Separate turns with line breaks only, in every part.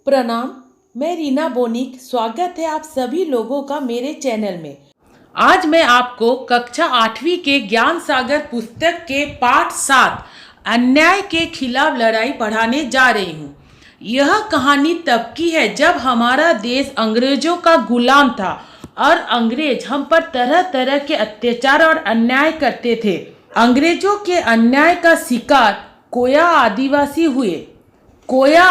प्रणाम, मैं रीना बोनिक। स्वागत है आप सभी लोगों का मेरे चैनल में। आज मैं आपको कक्षा 8वीं के ज्ञान सागर पुस्तक के पाठ 7 अन्याय के खिलाफ लड़ाई पढ़ाने जा रही हूँ। यह कहानी तब की है जब हमारा देश अंग्रेजों का गुलाम था और अंग्रेज हम पर तरह तरह के अत्याचार और अन्याय करते थे। अंग्रेजों के अन्याय का शिकार कोया आदिवासी हुए। कोया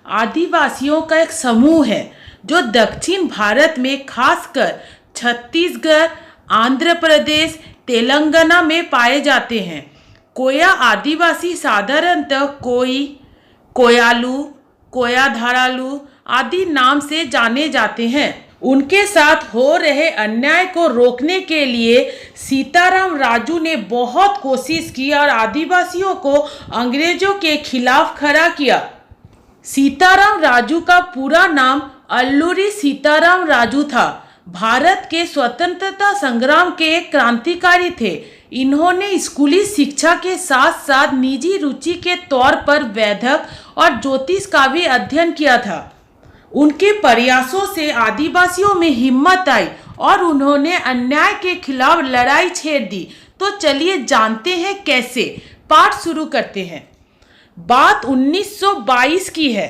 आदिवासियों का एक समूह है जो दक्षिण भारत में खासकर छत्तीसगढ़, आंध्र प्रदेश, तेलंगाना में पाए जाते हैं। कोया आदिवासी साधारणतः कोई, कोयालू, कोयाधारालू आदि नाम से जाने जाते हैं। उनके साथ हो रहे अन्याय को रोकने के लिए सीताराम राजू ने बहुत कोशिश की और आदिवासियों को अंग्रेजों के खिलाफ खड़ा किया। सीताराम राजू का पूरा नाम अल्लूरी सीताराम राजू था। भारत के स्वतंत्रता संग्राम के एक क्रांतिकारी थे। इन्होंने स्कूली शिक्षा के साथ साथ निजी रुचि के तौर पर वैदिक और ज्योतिष का भी अध्ययन किया था। उनके प्रयासों से आदिवासियों में हिम्मत आई और उन्होंने अन्याय के खिलाफ लड़ाई छेड़ दी। तो चलिए जानते हैं कैसे। पाठ शुरू करते हैं। बात 1922 की है।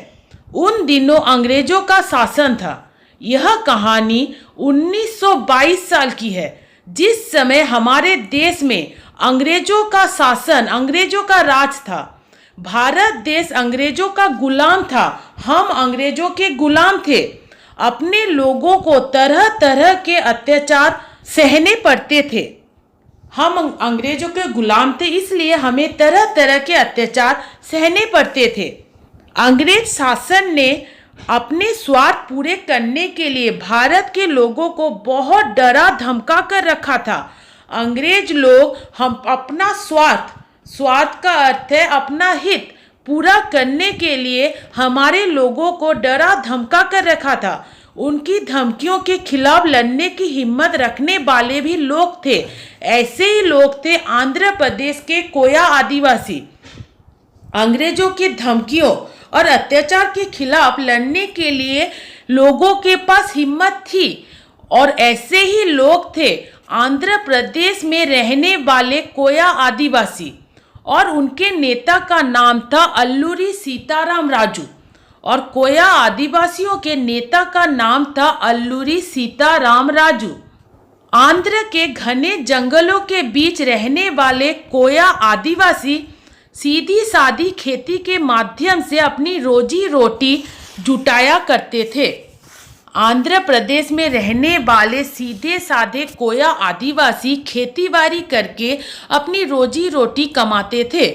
उन दिनों अंग्रेजों का शासन था। यह कहानी 1922 साल की है, जिस समय हमारे देश में अंग्रेजों का शासन, अंग्रेजों का राज था। भारत देश अंग्रेजों का गुलाम था। हम अंग्रेजों के गुलाम थे। अपने लोगों को तरह तरह के अत्याचार सहने पड़ते थे। हम अंग्रेजों के गुलाम थे, इसलिए हमें तरह तरह के अत्याचार सहने पड़ते थे। अंग्रेज शासन ने अपने स्वार्थ पूरे करने के लिए भारत के लोगों को बहुत डरा धमका कर रखा था। अंग्रेज लोग हम अपना स्वार्थ का अर्थ है अपना हित पूरा करने के लिए हमारे लोगों को डरा धमका कर रखा था। उनकी धमकियों के खिलाफ लड़ने की हिम्मत रखने वाले भी लोग थे। ऐसे ही लोग थे आंध्र प्रदेश के कोया आदिवासी। अंग्रेजों की धमकियों और अत्याचार के खिलाफ लड़ने के लिए लोगों के पास हिम्मत थी और ऐसे ही लोग थे आंध्र प्रदेश में रहने वाले कोया आदिवासी और उनके नेता का नाम था अल्लूरी सीताराम राजू और कोया आदिवासियों के नेता का नाम था अल्लूरी सीताराम राजू। आंध्र के घने जंगलों के बीच रहने वाले कोया आदिवासी सीधी सादी खेती के माध्यम से अपनी रोजी रोटी जुटाया करते थे। आंध्र प्रदेश में रहने वाले सीधे साधे कोया आदिवासी खेतीबाड़ी करके अपनी रोजी रोटी कमाते थे।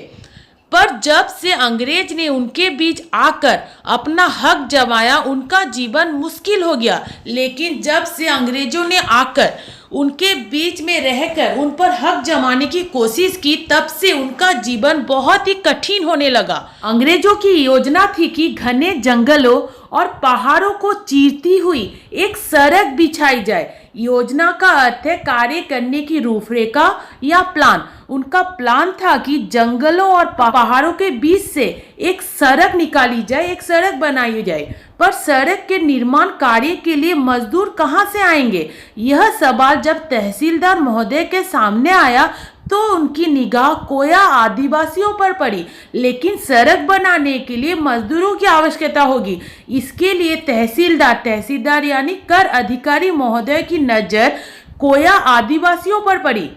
पर जब से अंग्रेज ने उनके बीच आकर अपना हक जमाया, उनका जीवन मुश्किल हो गया। लेकिन जब से अंग्रेजों ने आकर उनके बीच में रहकर उन पर हक जमाने की कोशिश की, तब से उनका जीवन बहुत ही कठिन होने लगा। अंग्रेजों की योजना थी कि घने जंगलों और पहाड़ों को चीरती हुई एक सड़क बिछाई जाए। योजना का अर्थ है कार्य करने की रूपरेखा या प्लान। उनका प्लान था कि जंगलों और पहाड़ों के बीच से एक सड़क निकाली जाए, एक सड़क बनाई जाए। पर सड़क के निर्माण कार्य के लिए मजदूर कहाँ से आएंगे? यह सवाल जब तहसीलदार महोदय के सामने आया तो उनकी निगाह कोया आदिवासियों पर पड़ी। लेकिन सड़क बनाने के लिए मजदूरों की आवश्यकता होगी। इसके लिए तहसीलदार यानी कर अधिकारी महोदय की नज़र कोया आदिवासियों पर पड़ी।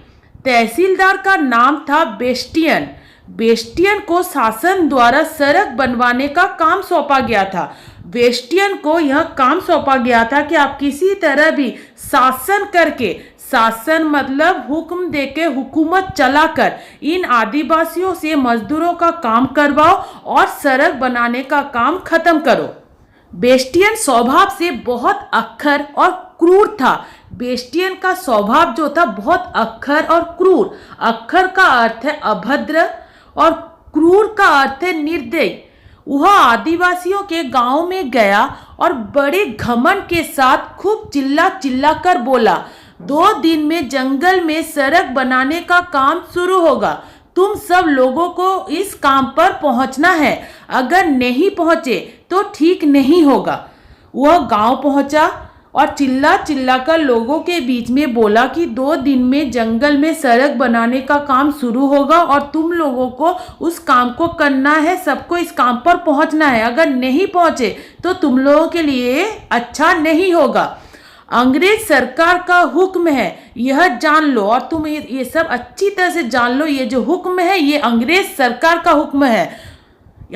तहसीलदार का नाम था बेस्टियन को शासन द्वारा सड़क बनवाने का काम सौंपा गया था। बेस्टियन को यह काम सौंपा गया था कि आप किसी तरह भी शासन करके, शासन मतलब हुक्म देके, हुकूमत चलाकर इन आदिवासियों से मजदूरों का काम करवाओ और सड़क बनाने का काम खत्म करो। बेस्टियन स्वभाव से बहुत अक्खर और क्रूर था। बेस्टियन का स्वभाव जो था बहुत अक्खर और क्रूर। अक्खर का अर्थ है अभद्र और क्रूर का अर्थ है निर्दयी। वह आदिवासियों के गांव में गया और बड़े घमंड के साथ खूब चिल्ला कर बोला, 2 दिन में जंगल में सड़क बनाने का काम शुरू होगा। तुम सब लोगों को इस काम पर पहुंचना है। अगर नहीं पहुंचे तो ठीक नहीं होगा। वह गांव पहुंचा और चिल्ला चिल्ला कर लोगों के बीच में बोला कि 2 दिन में जंगल में सड़क बनाने का काम शुरू होगा और तुम लोगों को उस काम को करना है, सबको इस काम पर पहुंचना है। अगर नहीं पहुंचे तो तुम लोगों के लिए अच्छा नहीं होगा। अंग्रेज सरकार का हुक्म है, यह जान लो, और तुम ये सब अच्छी तरह से जान लो। ये जो हुक्म है ये अंग्रेज सरकार का हुक्म है।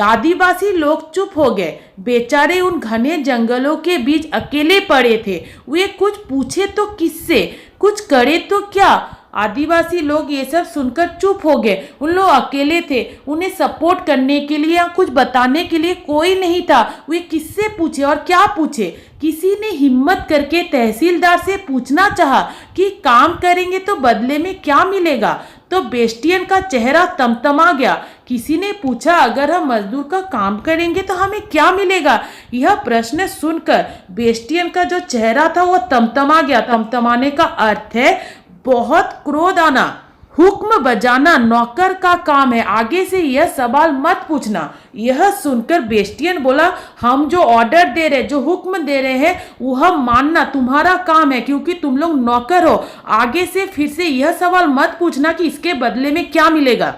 आदिवासी लोग चुप हो गए। बेचारे उन घने जंगलों के बीच अकेले पड़े थे। वे कुछ पूछे तो किससे, कुछ करे तो क्या। आदिवासी लोग ये सब सुनकर चुप हो गए। उन लोग अकेले थे, उन्हें सपोर्ट करने के लिए या कुछ बताने के लिए कोई नहीं था। वे किससे पूछे और क्या पूछे। किसी ने हिम्मत करके तहसीलदार से पूछना चाहा कि काम करेंगे तो बदले में क्या मिलेगा, तो बेस्टियन का चेहरा तमतमा गया। किसी ने पूछा अगर हम मजदूर का काम करेंगे तो हमें क्या मिलेगा। यह प्रश्न सुनकर बेस्टियन का जो चेहरा था वो तमतमा गया। तमतमाने का अर्थ है बहुत क्रोध आना। हुक्म बजाना नौकर का काम है, आगे से यह सवाल मत पूछना। यह सुनकर बेस्टियन बोला हम जो ऑर्डर दे रहे, जो हुक्म दे रहे हैं वह मानना तुम्हारा काम है, क्योंकि तुम लोग नौकर हो। आगे से फिर से यह सवाल मत पूछना कि इसके बदले में क्या मिलेगा।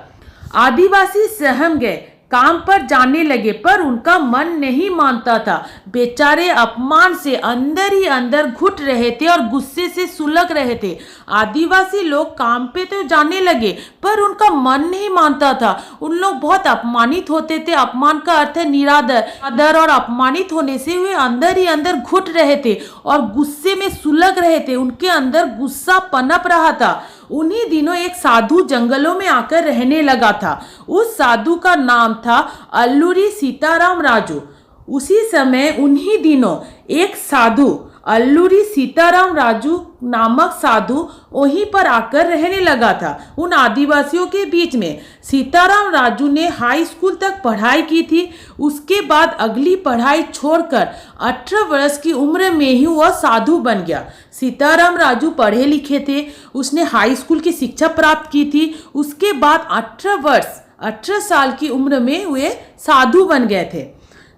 आदिवासी सहम गए, काम पर जाने लगे, पर उनका मन नहीं मानता था। बेचारे अपमान से अंदर ही अंदर घुट रहे थे और गुस्से से सुलग रहे थे। आदिवासी लोग काम पे तो जाने लगे, पर उनका मन नहीं मानता था। उन लोग बहुत अपमानित होते थे। अपमान का अर्थ है निरादर। आदर और अपमानित होने से वे अंदर ही अंदर घुट रहे थे और गुस्से में सुलग रहे थे। उनके अंदर गुस्सा पनप रहा था। उन्हीं दिनों एक साधु जंगलों में आकर रहने लगा था। उस साधु का नाम था अल्लूरी सीताराम राजू। उसी समय उन्हीं दिनों एक साधु अल्लूरी सीताराम राजू नामक साधु वहीं पर आकर रहने लगा था, उन आदिवासियों के बीच में। सीताराम राजू ने हाई स्कूल तक पढ़ाई की थी। उसके बाद अगली पढ़ाई छोड़कर 18 वर्ष की उम्र में ही वह साधु बन गया। सीताराम राजू पढ़े लिखे थे, उसने हाई स्कूल की शिक्षा प्राप्त की थी। उसके बाद 18 साल की उम्र में वे साधु बन गए थे।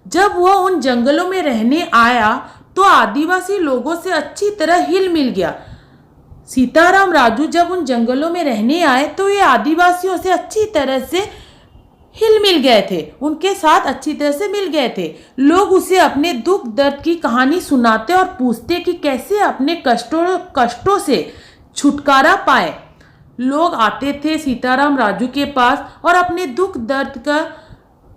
जब वह उन जंगलों में रहने आया तो आदिवासी लोगों से अच्छी तरह हिल मिल गया। सीताराम राजू जब उन जंगलों में रहने आए तो ये आदिवासियों से अच्छी तरह से हिल मिल गए थे, उनके साथ अच्छी तरह से मिल गए थे। लोग उसे अपने दुख दर्द की कहानी सुनाते और पूछते कि कैसे अपने कष्टों से छुटकारा पाए। लोग आते थे सीताराम राजू के पास और अपने दुख दर्द का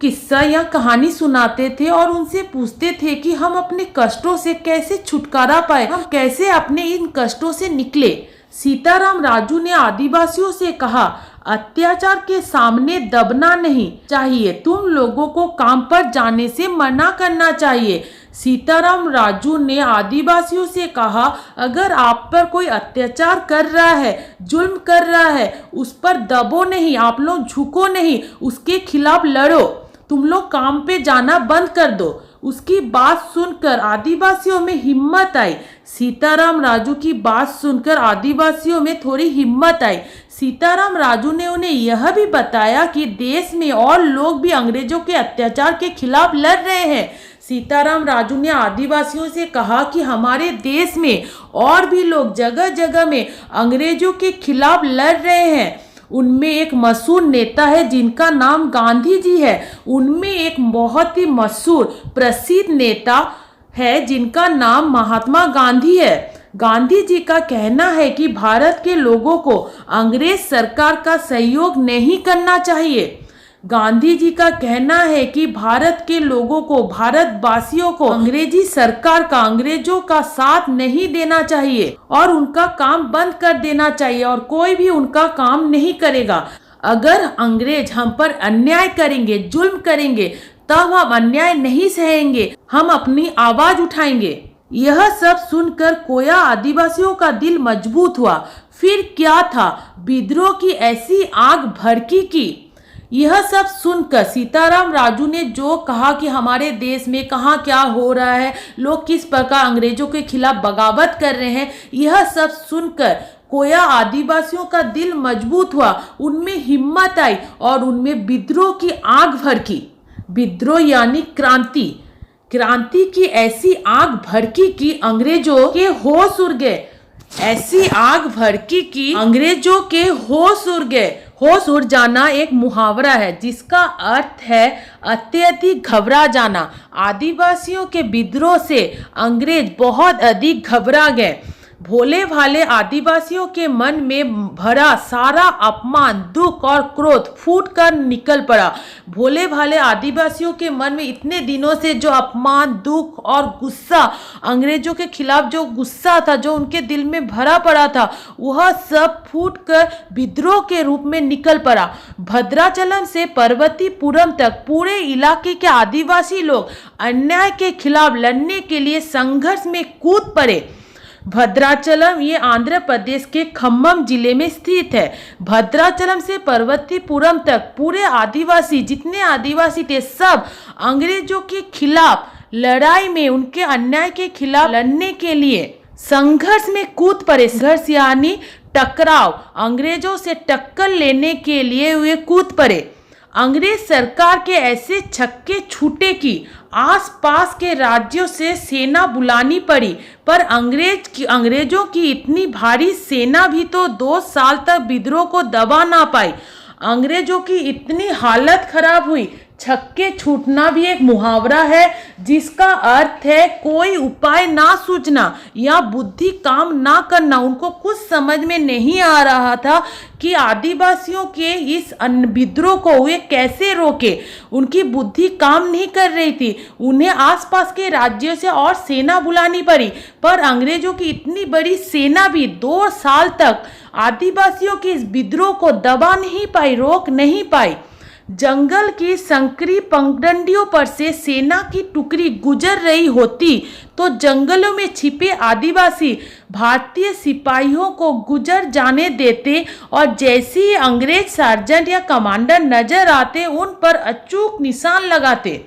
किस्सा या कहानी सुनाते थे और उनसे पूछते थे कि हम अपने कष्टों से कैसे छुटकारा पाए, हम कैसे अपने इन कष्टों से निकले। सीताराम राजू ने आदिवासियों से कहा अत्याचार के सामने दबना नहीं चाहिए, तुम लोगों को काम पर जाने से मना करना चाहिए। सीताराम राजू ने आदिवासियों से कहा अगर आप पर कोई अत्याचार कर रहा है, जुल्म कर रहा है, उस पर दबो नहीं, आप लोग झुको नहीं, उसके खिलाफ लड़ो, तुम लोग काम पे जाना बंद कर दो। उसकी बात सुनकर आदिवासियों में हिम्मत आई। सीताराम राजू की बात सुनकर आदिवासियों में थोड़ी हिम्मत आई। सीताराम राजू ने उन्हें यह भी बताया कि देश में और लोग भी अंग्रेजों के अत्याचार के खिलाफ लड़ रहे हैं। सीताराम राजू ने आदिवासियों से कहा कि हमारे देश में और भी लोग जगह जगह में अंग्रेजों के खिलाफ लड़ रहे हैं। उनमें एक मशहूर नेता है जिनका नाम गांधी जी है। उनमें एक बहुत ही मशहूर प्रसिद्ध नेता है जिनका नाम महात्मा गांधी है। गांधी जी का कहना है कि भारत के लोगों को अंग्रेज सरकार का सहयोग नहीं करना चाहिए। गांधी जी का कहना है कि भारत के लोगों को, भारतवासियों को अंग्रेजी सरकार का, अंग्रेजों का साथ नहीं देना चाहिए और उनका काम बंद कर देना चाहिए और कोई भी उनका काम नहीं करेगा। अगर अंग्रेज हम पर अन्याय करेंगे, जुल्म करेंगे, तब हम अन्याय नहीं सहेंगे, हम अपनी आवाज उठाएंगे। यह सब सुनकर कोया आदिवासियों का दिल मजबूत हुआ। फिर क्या था, विद्रोह की ऐसी आग भड़की की। यह सब सुनकर सीताराम राजू ने जो कहा कि हमारे देश में कहाँ क्या हो रहा है, लोग किस प्रकार अंग्रेजों के खिलाफ बगावत कर रहे हैं, यह सब सुनकर कोया आदिवासियों का दिल मजबूत हुआ। उनमें हिम्मत आई और उनमें विद्रोह की आग भड़की। विद्रोह यानी क्रांति। क्रांति की ऐसी आग भड़की कि अंग्रेजों के होश उड़ गए। ऐसी आग भड़की कि अंग्रेजों के होश उड़ गए। होश उड़ जाना एक मुहावरा है जिसका अर्थ है अत्यधिक घबरा जाना। आदिवासियों के विद्रोह से अंग्रेज बहुत अधिक घबरा गए। भोले भाले आदिवासियों के मन में भरा सारा अपमान, दुख और क्रोध फूट कर निकल पड़ा। भोले भाले आदिवासियों के मन में इतने दिनों से जो अपमान, दुख और गुस्सा, अंग्रेजों के खिलाफ जो गुस्सा था, जो उनके दिल में भरा पड़ा था, वह सब फूट कर विद्रोह के रूप में निकल पड़ा। भद्राचलम से पार्वतीपुरम तक पूरे इलाके के आदिवासी लोग अन्याय के खिलाफ लड़ने के लिए संघर्ष में कूद पड़े। भद्राचलम ये आंध्र प्रदेश के खम्मम जिले में स्थित है। भद्राचलम से पार्वतीपुरम तक पूरे आदिवासी, जितने आदिवासी थे, सब अंग्रेजों के खिलाफ लड़ाई में, उनके अन्याय के खिलाफ लड़ने के लिए संघर्ष में कूद पड़े। संघर्ष यानी टकराव, अंग्रेजों से टक्कर लेने के लिए वे कूद पड़े। अंग्रेज सरकार के ऐसे छक्के छूटे कि आसपास के राज्यों से सेना बुलानी पड़ी, पर अंग्रेजों की इतनी भारी सेना भी तो 2 साल तक विद्रोह को दबा ना पाई। अंग्रेजों की इतनी हालत खराब हुई। छक्के छूटना भी एक मुहावरा है जिसका अर्थ है कोई उपाय ना सूझना या बुद्धि काम ना करना। उनको कुछ समझ में नहीं आ रहा था कि आदिवासियों के इस विद्रोह को वे कैसे रोके। उनकी बुद्धि काम नहीं कर रही थी। उन्हें आसपास के राज्यों से और सेना बुलानी पड़ी, पर अंग्रेजों की इतनी बड़ी सेना भी 2 साल तक आदिवासियों के इस विद्रोह को दबा नहीं पाई, रोक नहीं पाई। जंगल की संकरी पगडंडियों पर से सेना की टुकड़ी गुजर रही होती तो जंगलों में छिपे आदिवासी भारतीय सिपाहियों को गुजर जाने देते और जैसे ही अंग्रेज सार्जेंट या कमांडर नजर आते उन पर अचूक निशान लगाते।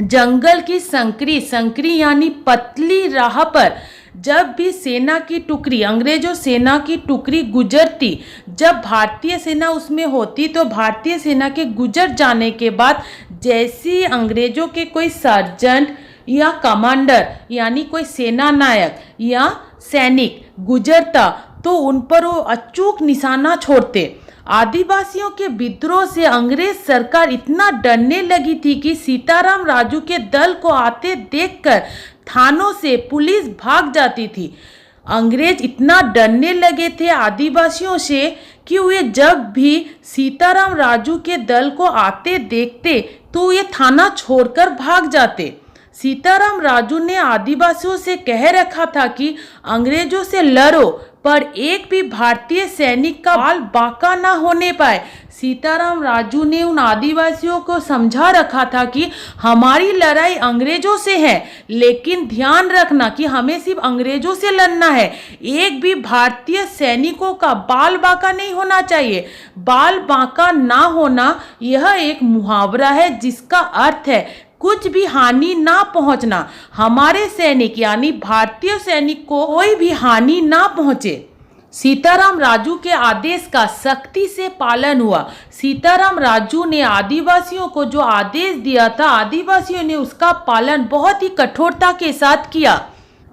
जंगल की संकरी यानी पतली राह पर जब भी सेना की टुकड़ी, अंग्रेजों सेना की टुकड़ी गुजरती, जब भारतीय सेना उसमें होती तो भारतीय सेना के गुजर जाने के बाद जैसे अंग्रेजों के कोई सर्जेंट या कमांडर यानी कोई सेना नायक या सैनिक गुजरता तो उन पर वो अचूक निशाना छोड़ते। आदिवासियों के विद्रोह से अंग्रेज सरकार इतना डरने लगी थी कि सीताराम राजू के दल को आते देखकर थानों से पुलिस भाग जाती थी। अंग्रेज इतना डरने लगे थे आदिवासियों से कि वे जब भी सीताराम राजू के दल को आते देखते तो ये थाना छोड़कर भाग जाते। सीताराम राजू ने आदिवासियों से कह रखा था कि अंग्रेजों से लड़ो पर एक भी भारतीय सैनिक का बाल बांका ना होने पाए। सीताराम राजू ने उन आदिवासियों को समझा रखा था कि हमारी लड़ाई अंग्रेजों से है, लेकिन ध्यान रखना कि हमें सिर्फ अंग्रेजों से लड़ना है। एक भी भारतीय सैनिकों का बाल बांका नहीं होना चाहिए। बाल बांका ना होना यह एक मुहावरा है जिसका अर्थ है कुछ भी हानि ना पहुंचना। हमारे सैनिक यानी भारतीय सैनिक को कोई भी हानि ना पहुंचे। सीताराम राजू के आदेश का सख्ती से पालन हुआ। सीताराम राजू ने आदिवासियों को जो आदेश दिया था, आदिवासियों ने उसका पालन बहुत ही कठोरता के साथ किया।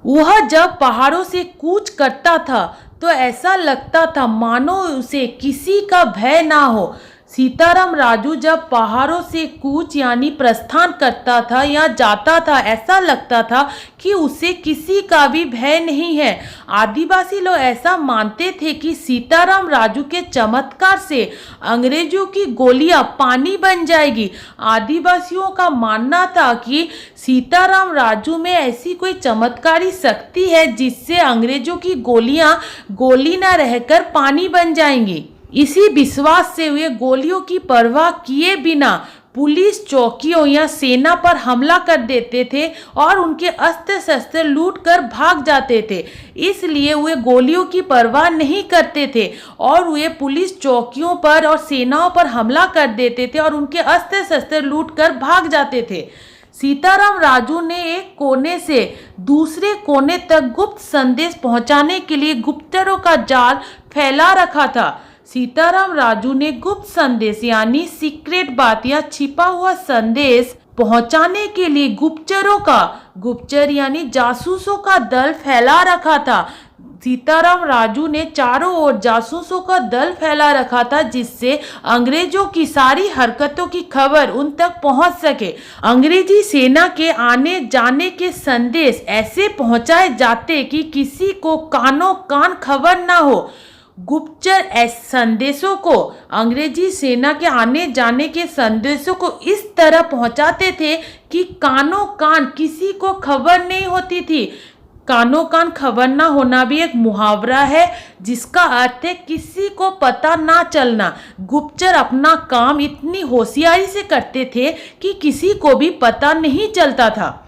वह जब पहाड़ों से कूच करता था तो ऐसा लगता था मानो उसे किसी का भय ना हो। सीताराम राजू जब पहाड़ों से कूच यानी प्रस्थान करता था या जाता था, ऐसा लगता था कि उसे किसी का भी भय नहीं है। आदिवासी लोग ऐसा मानते थे कि सीताराम राजू के चमत्कार से अंग्रेजों की गोलियां पानी बन जाएगी। आदिवासियों का मानना था कि सीताराम राजू में ऐसी कोई चमत्कारी शक्ति है जिससे अंग्रेजों की गोलियां गोली ना रहकर पानी बन जाएंगी। इसी विश्वास से वे गोलियों की परवाह किए बिना पुलिस चौकियों या सेना पर हमला कर देते थे और उनके अस्त्र शस्त्र लूट कर भाग जाते थे। इसलिए वे गोलियों की परवाह नहीं करते थे और वे पुलिस चौकियों पर और सेनाओं पर हमला कर देते थे और उनके अस्त्र शस्त्र लूट कर भाग जाते थे। सीताराम राजू ने एक कोने से दूसरे कोने तक गुप्त संदेश पहुंचाने के लिए गुप्तचरों का जाल फैला रखा था। सीताराम राजू ने गुप्त संदेश यानी सीक्रेट बात या छिपा हुआ संदेश पहुंचाने के लिए गुप्तचर यानी जासूसों का दल फैला रखा था। सीताराम राजू ने चारों ओर जासूसों का दल फैला रखा था, जिससे अंग्रेजों की सारी हरकतों की खबर उन तक पहुंच सके। अंग्रेजी सेना के आने जाने के संदेश ऐसे पहुंचाए जाते कि किसी को कानों कान खबर ना हो। गुप्तचर संदेशों को, अंग्रेजी सेना के आने जाने के संदेशों को इस तरह पहुंचाते थे कि कानों कान किसी को खबर नहीं होती थी। कानों कान खबर ना होना भी एक मुहावरा है, जिसका अर्थ है किसी को पता ना चलना। गुप्तचर अपना काम इतनी होशियारी से करते थे कि किसी को भी पता नहीं चलता था।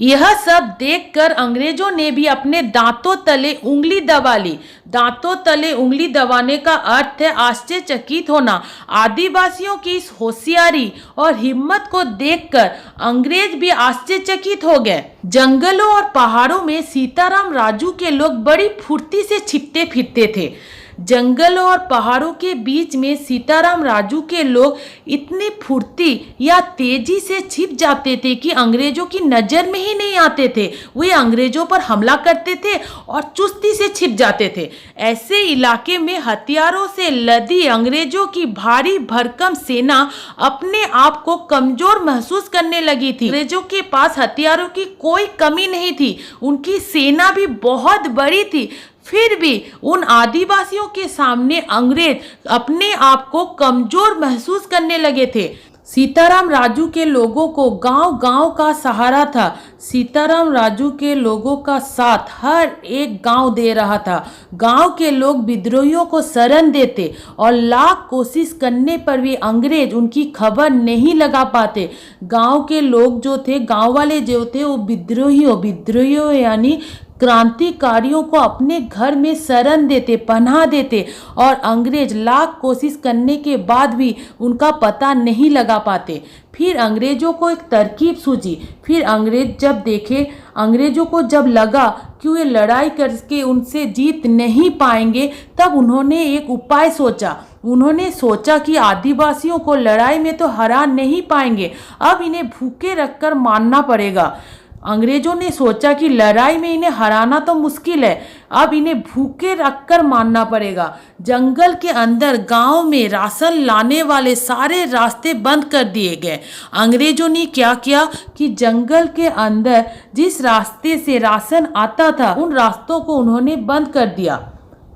यह सब देखकर अंग्रेजों ने भी अपने दांतों तले उंगली दबा ली। दांतों तले उंगली दबाने का अर्थ है आश्चर्यचकित होना। आदिवासियों की इस होशियारी और हिम्मत को देखकर अंग्रेज भी आश्चर्यचकित हो गए। जंगलों और पहाड़ों में सीताराम राजू के लोग बड़ी फुर्ती से छिपते फिरते थे। जंगलों और पहाड़ों के बीच में सीताराम राजू के लोग इतनी फुर्ती या तेजी से छिप जाते थे कि अंग्रेजों की नज़र में ही नहीं आते थे। वे अंग्रेजों पर हमला करते थे और चुस्ती से छिप जाते थे। ऐसे इलाके में हथियारों से लदी अंग्रेजों की भारी भरकम सेना अपने आप को कमजोर महसूस करने लगी थी। अंग्रेजों के पास हथियारों की कोई कमी नहीं थी, उनकी सेना भी बहुत बड़ी थी। फिर भी उन आदिवासियों के सामने अंग्रेज अपने आप को कमजोर महसूस करने लगे थे। सीताराम राजू के लोगों को गांव-गांव का सहारा था। सीताराम राजू के लोगों का साथ हर एक गांव दे रहा था। गांव के लोग विद्रोहियों को शरण देते और लाख कोशिश करने पर भी अंग्रेज उनकी खबर नहीं लगा पाते। गांव के लोग जो थे, गांव वाले जो थे, वो विद्रोहियों यानी क्रांतिकारियों को अपने घर में शरण देते, पनाह देते और अंग्रेज लाख कोशिश करने के बाद भी उनका पता नहीं लगा पाते। फिर अंग्रेजों को एक तरकीब सूझी। फिर अंग्रेजों को जब लगा कि वे लड़ाई करके उनसे जीत नहीं पाएंगे, तब उन्होंने एक उपाय सोचा। उन्होंने सोचा कि आदिवासियों को लड़ाई में तो हरा नहीं पाएंगे, अब इन्हें भूखे रखकर मारना पड़ेगा। अंग्रेजों ने सोचा कि लड़ाई में इन्हें हराना तो मुश्किल है, अब इन्हें भूखे रखकर मारना पड़ेगा। जंगल के अंदर गांव में राशन लाने वाले सारे रास्ते बंद कर दिए गए। अंग्रेजों ने क्या किया कि जंगल के अंदर जिस रास्ते से राशन आता था, उन रास्तों को उन्होंने बंद कर दिया।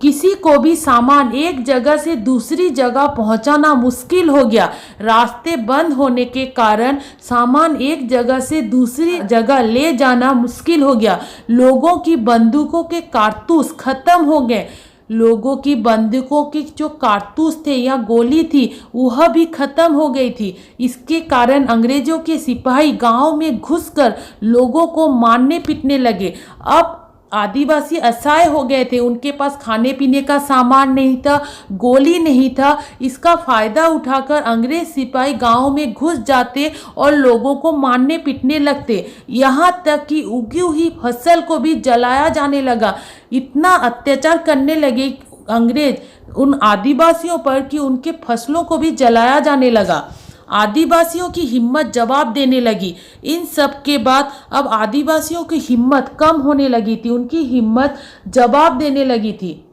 किसी को भी सामान एक जगह से दूसरी जगह पहुंचाना मुश्किल हो गया। रास्ते बंद होने के कारण सामान एक जगह से दूसरी जगह ले जाना मुश्किल हो गया। लोगों की बंदूकों के कारतूस खत्म हो गए। लोगों की बंदूकों की जो कारतूस थे या गोली थी, वह भी खत्म हो गई थी। इसके कारण अंग्रेजों के सिपाही गांव में घुसकर लोगों को मारने पीटने लगे। अब आदिवासी असहाय हो गए थे, उनके पास खाने पीने का सामान नहीं था, गोली नहीं था। इसका फायदा उठाकर अंग्रेज सिपाही गांव में घुस जाते और लोगों को मारने पीटने लगते। यहाँ तक कि उगी हुई फसल को भी जलाया जाने लगा। इतना अत्याचार करने लगे अंग्रेज उन आदिवासियों पर कि उनके फसलों को भी जलाया जाने लगा। आदिवासियों की हिम्मत जवाब देने लगी। इन सब के बाद अब आदिवासियों की हिम्मत कम होने लगी थी, उनकी हिम्मत जवाब देने लगी थी।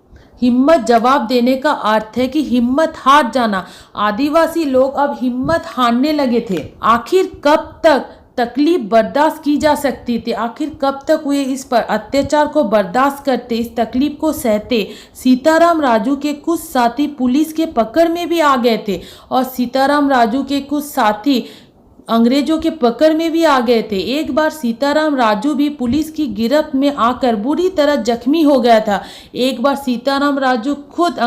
हिम्मत जवाब देने का अर्थ है कि हिम्मत हार जाना। आदिवासी लोग अब हिम्मत हारने लगे थे। आखिर कब तक तकलीफ बर्दाश्त की जा सकती थी? आखिर कब तक वे इस पर अत्याचार को बर्दाश्त करते, इस तकलीफ को सहते? सीताराम राजू के कुछ साथी पुलिस के पकड़ में भी आ गए थे और सीताराम राजू के कुछ साथी अंग्रेजों के पकड़ में भी आ गए थे। एक बार सीताराम राजू भी पुलिस की गिरफ्त में आकर बुरी तरह जख्मी हो गया था। एक बार सीताराम राजू खुद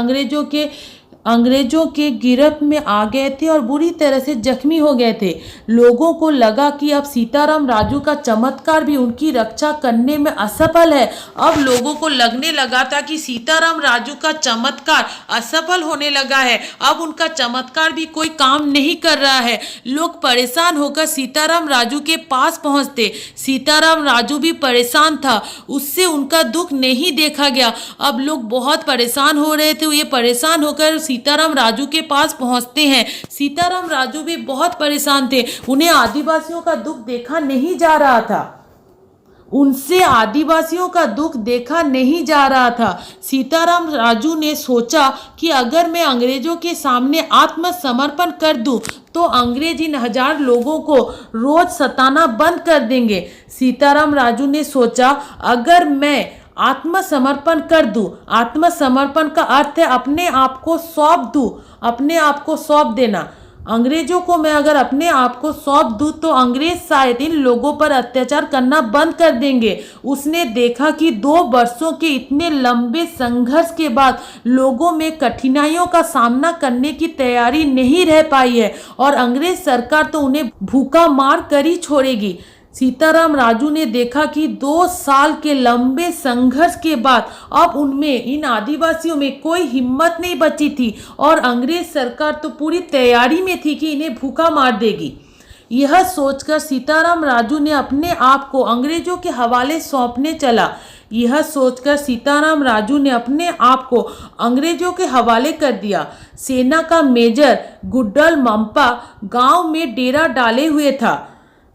अंग्रेजों के गिरफ्त में आ गए थे और बुरी तरह से जख्मी हो गए थे। लोगों को लगा कि अब सीताराम राजू का चमत्कार भी उनकी रक्षा करने में असफल है। अब लोगों को लगने लगा था कि सीताराम राजू का चमत्कार असफल होने लगा है, अब उनका चमत्कार भी कोई काम नहीं कर रहा है। लोग परेशान होकर सीताराम राजू के पास पहुंचते। सीताराम राजू भी परेशान था, उससे उनका दुख नहीं देखा गया। अब लोग बहुत परेशान हो रहे थे। ये परेशान होकर सीताराम राजू के पास पहुंचते हैं। सीताराम राजू भी बहुत परेशान थे, उन्हें आदिवासियों का दुख देखा नहीं जा रहा था, उनसे आदिवासियों का दुख देखा नहीं जा रहा था। सीताराम राजू ने सोचा कि अगर मैं अंग्रेजों के सामने आत्मसमर्पण कर दूं तो अंग्रेज इन 1000 लोगों को रोज सताना बंद कर देंगे। सीताराम राजू ने सोचा अगर मैं आत्मसमर्पण कर दूं, आत्मसमर्पण का अर्थ है अपने आप को सौंप दूं, अपने आप को सौंप देना। अंग्रेजों को मैं अगर अपने आप को सौंप दूं तो अंग्रेज शायद इन लोगों पर अत्याचार करना बंद कर देंगे। उसने देखा कि 2 वर्षों के इतने लंबे संघर्ष के बाद लोगों में कठिनाइयों का सामना करने की तैयारी नहीं रह पाई है और अंग्रेज सरकार तो उन्हें भूखा मार कर ही छोड़ेगी। सीताराम राजू ने देखा कि 2 साल के लंबे संघर्ष के बाद अब उनमें, इन आदिवासियों में कोई हिम्मत नहीं बची थी और अंग्रेज सरकार तो पूरी तैयारी में थी कि इन्हें भूखा मार देगी। यह सोचकर सीताराम राजू ने अपने आप को अंग्रेजों के हवाले सौंपने चला। यह सोचकर सीताराम राजू ने अपने आप को अंग्रेजों के हवाले कर दिया। सेना का मेजर गुड्डल मंपा गांव में डेरा डाले हुए था।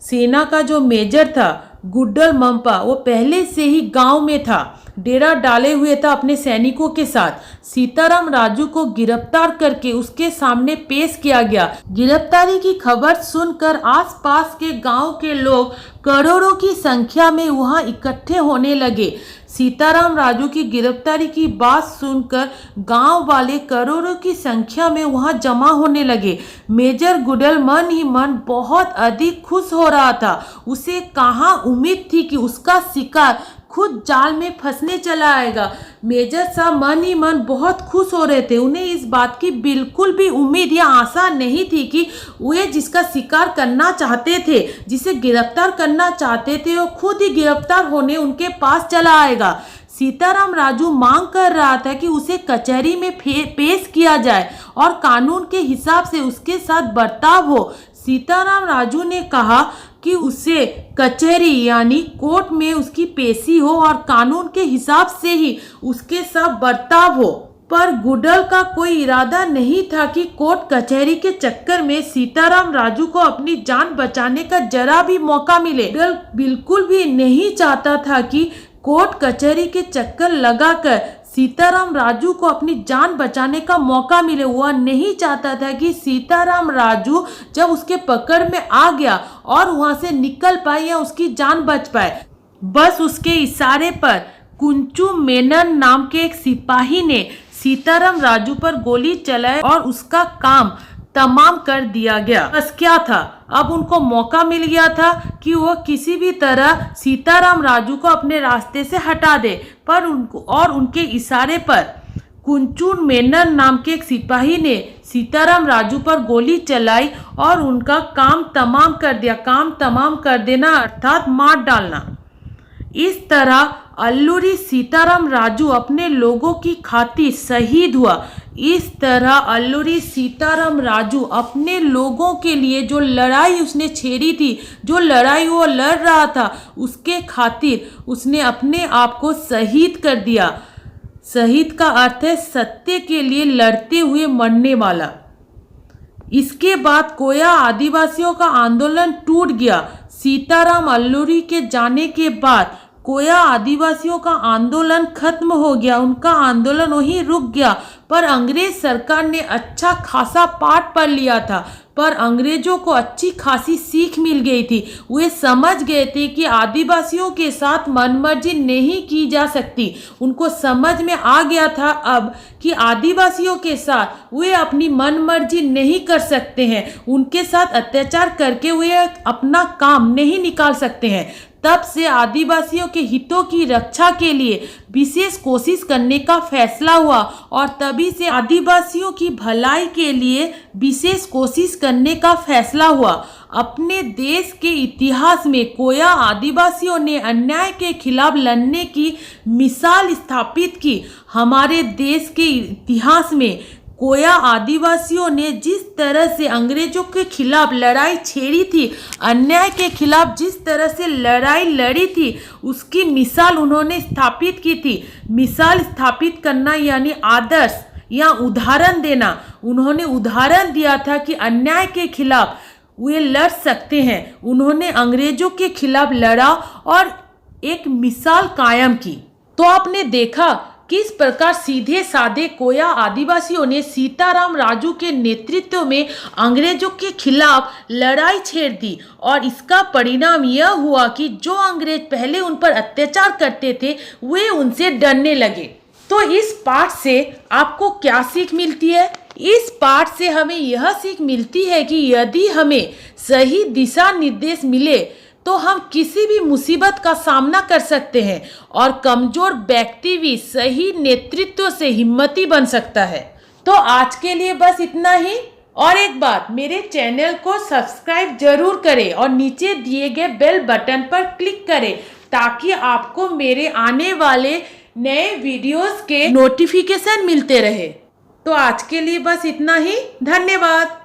सेना का जो मेजर था गुड्डल मंपा, वो पहले से ही गांव में था, डेरा डाले हुए था अपने सैनिकों के साथ। सीताराम राजू को गिरफ्तार करके उसके सामने पेश किया गया। गिरफ्तारी की खबर सुनकर आसपास के गांव के लोग करोड़ों की संख्या में वहां इकट्ठे होने लगे। सीताराम राजू की गिरफ्तारी की बात सुनकर गांव वाले करोड़ों की संख्या में वहां जमा होने लगे। मेजर गुडल मन ही मन बहुत अधिक खुश हो रहा था। उसे कहाँ उम्मीद थी कि उसका शिकार खुद जाल में फंसने चला आएगा। मेजर साहब मन ही मन बहुत खुश हो रहे थे। उन्हें इस बात की बिल्कुल भी उम्मीद या आशा नहीं थी कि वे जिसका शिकार करना चाहते थे, जिसे गिरफ्तार करना चाहते थे, वो खुद ही गिरफ्तार होने उनके पास चला आएगा। सीताराम राजू मांग कर रहा था कि उसे कचहरी में पेश किया जाए और कानून के हिसाब से उसके साथ बर्ताव हो। सीताराम राजू ने कहा कि उसे कचहरी यानी कोर्ट में उसकी पेशी हो और कानून के हिसाब से ही उसके साथ बर्ताव हो। पर गुडल का कोई इरादा नहीं था कि कोर्ट कचहरी के चक्कर में सीताराम राजू को अपनी जान बचाने का जरा भी मौका मिले। गुडल बिल्कुल भी नहीं चाहता था कि कोर्ट कचहरी के चक्कर लगाकर सीताराम राजू को अपनी जान बचाने का मौका मिले। वह नहीं चाहता था कि सीताराम राजू जब उसके पकड़ में आ गया और वहां से निकल पाए या उसकी जान बच पाए। बस उसके इशारे पर कुंचू मेनन नाम के एक सिपाही ने सीताराम राजू पर गोली चलाई और उसका काम तमाम कर दिया गया। बस क्या था, अब उनको मौका मिल गया था कि वो किसी भी तरह सीताराम राजू को अपने रास्ते से हटा दे। पर उनके इशारे पर कुंचून मेनन नाम के एक सिपाही ने सीताराम राजू पर गोली चलाई और उनका काम तमाम कर दिया। काम तमाम कर देना अर्थात मार डालना। इस तरह अल्लूरी सीताराम राजू अपने लोगों की खातिर शहीद हुआ। इस तरह अल्लूरी सीताराम राजू अपने लोगों के लिए जो लड़ाई उसने छेड़ी थी, जो लड़ाई वो लड़ रहा था, उसके खातिर उसने अपने आप को शहीद कर दिया। शहीद का अर्थ है सत्य के लिए लड़ते हुए मरने वाला। इसके बाद कोया आदिवासियों का आंदोलन टूट गया। सीताराम अल्लूरी के जाने के बाद कोया आदिवासियों का आंदोलन खत्म हो गया। उनका आंदोलन वहीं रुक गया। पर अंग्रेज सरकार ने अच्छा खासा पाठ पढ़ लिया था। पर अंग्रेजों को अच्छी खासी सीख मिल गई थी। वे समझ गए थे कि आदिवासियों के साथ मनमर्जी नहीं की जा सकती। उनको समझ में आ गया था अब कि आदिवासियों के साथ वे अपनी मनमर्जी नहीं कर सकते हैं। उनके साथ अत्याचार करके वे अपना काम नहीं निकाल सकते हैं। तब से आदिवासियों के हितों की रक्षा के लिए विशेष कोशिश करने का फैसला हुआ और तभी से आदिवासियों की भलाई के लिए विशेष कोशिश करने का फैसला हुआ। अपने देश के इतिहास में कोया आदिवासियों ने अन्याय के खिलाफ लड़ने की मिसाल स्थापित की। हमारे देश के इतिहास में कोया आदिवासियों ने जिस तरह से अंग्रेजों के खिलाफ लड़ाई छेड़ी थी, अन्याय के खिलाफ जिस तरह से लड़ाई लड़ी थी, उसकी मिसाल उन्होंने स्थापित की थी। मिसाल स्थापित करना यानी आदर्श या उदाहरण देना। उन्होंने उदाहरण दिया था कि अन्याय के खिलाफ वे लड़ सकते हैं। उन्होंने अंग्रेजों के खिलाफ लड़ा और एक मिसाल कायम की। तो आपने देखा किस प्रकार सीधे साधे कोया आदिवासियों ने सीताराम राजू के नेतृत्व में अंग्रेजों के खिलाफ लड़ाई छेड़ दी और इसका परिणाम यह हुआ कि जो अंग्रेज पहले उन पर अत्याचार करते थे वे उनसे डरने लगे। तो इस पाठ से आपको क्या सीख मिलती है? इस पाठ से हमें यह सीख मिलती है कि यदि हमें सही दिशा निर्देश मिले तो हम किसी भी मुसीबत का सामना कर सकते हैं और कमजोर व्यक्ति भी सही नेतृत्व से हिम्मती बन सकता है। तो आज के लिए बस इतना ही। और एक बात, मेरे चैनल को सब्सक्राइब जरूर करें और नीचे दिए गए बेल बटन पर क्लिक करें ताकि आपको मेरे आने वाले नए वीडियोस के नोटिफिकेशन मिलते रहे। तो आज के लिए बस इतना ही। धन्यवाद।